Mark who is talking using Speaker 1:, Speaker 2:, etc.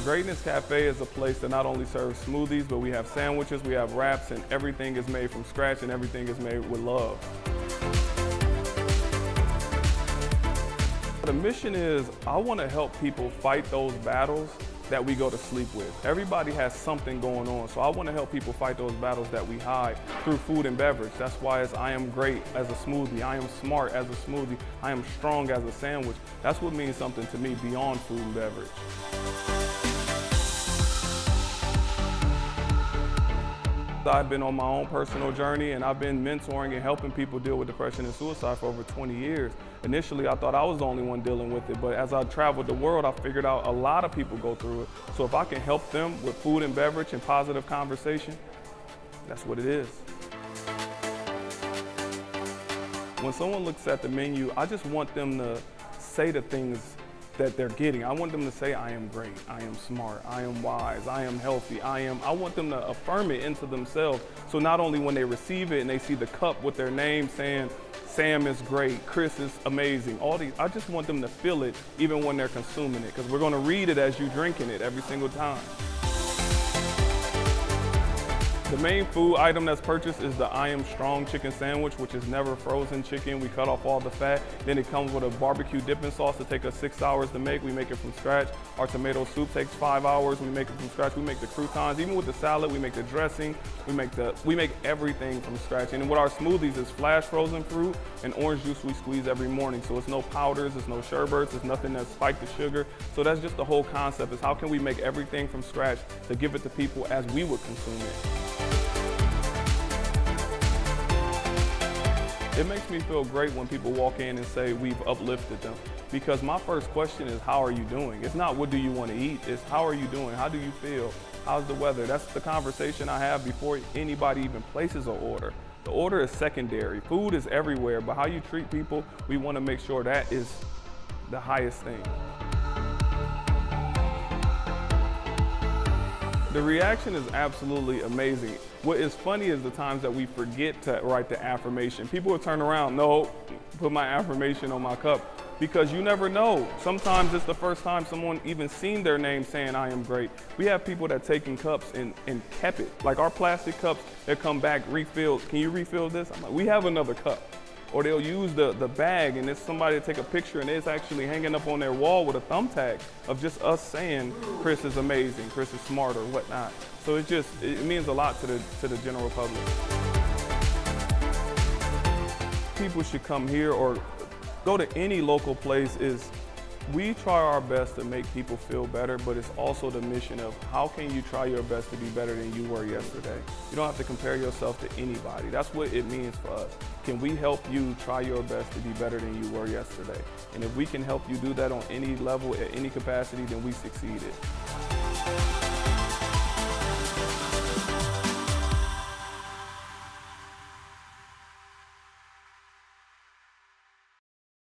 Speaker 1: Greatness Cafe is a place that not only serves smoothies, but we have sandwiches, we have wraps, and everything is made from scratch and everything is made with love. The mission is, I want to help people fight those battles that we go to sleep with. Everybody has something going on, so I want to help people fight those battles that we hide through food and beverage. That's why I am great as a smoothie, I am smart as a smoothie, I am strong as a sandwich. That's what means something to me beyond food and beverage. I've been on my own personal journey, and I've been mentoring and helping people deal with depression and suicide for over 20 years. Initially, I thought I was the only one dealing with it, but as I traveled the world, I figured out a lot of people go through it. So if I can help them with food and beverage and positive conversation, that's what it is. When someone looks at the menu, I just want them to say the things that they're getting. I want them to say, I am great, I am smart, I am wise, I am healthy, I want them to affirm it into themselves. So not only when they receive it and they see the cup with their name saying, Sam is great, Chris is amazing, I just want them to feel it even when they're consuming it, because we're going to read it as you're drinking it every single time. The main food item that's purchased is the I Am Strong chicken sandwich, which is never frozen chicken. We cut off all the fat. Then it comes with a barbecue dipping sauce that takes us 6 hours to make. We make it from scratch. Our tomato soup takes 5 hours. We make it from scratch. We make the croutons. Even with the salad, we make the dressing. We make everything from scratch. And with our smoothies, it's flash frozen fruit and orange juice we squeeze every morning. So it's no powders, it's no sherbets, it's nothing that spiked the sugar. So that's just the whole concept, is how can we make everything from scratch to give it to people as we would consume it. It makes me feel great when people walk in and say we've uplifted them, because my first question is, how are you doing? It's not what do you want to eat, it's how are you doing? How do you feel? How's the weather? That's the conversation I have before anybody even places an order. The order is secondary. Food is everywhere, but how you treat people, we want to make sure that is the highest thing. The reaction is absolutely amazing. What is funny is the times that we forget to write the affirmation. People will turn around, no, put my affirmation on my cup, because you never know. Sometimes it's the first time someone even seen their name saying, I am great. We have people that taken cups and kept it. Like our plastic cups that come back refilled. Can you refill this? I'm like, we have another cup. Or they'll use the bag and it's somebody to take a picture and it's actually hanging up on their wall with a thumbtack of just us saying, Chris is amazing, Chris is smart, or whatnot. So it means a lot to the general public. People should come here or go to any local place. We try our best to make people feel better, but it's also the mission of how can you try your best to be better than you were yesterday. You don't have to compare yourself to anybody. That's what it means for us. Can we help you try your best to be better than you were yesterday? And if we can help you do that on any level, at any capacity, then we succeeded.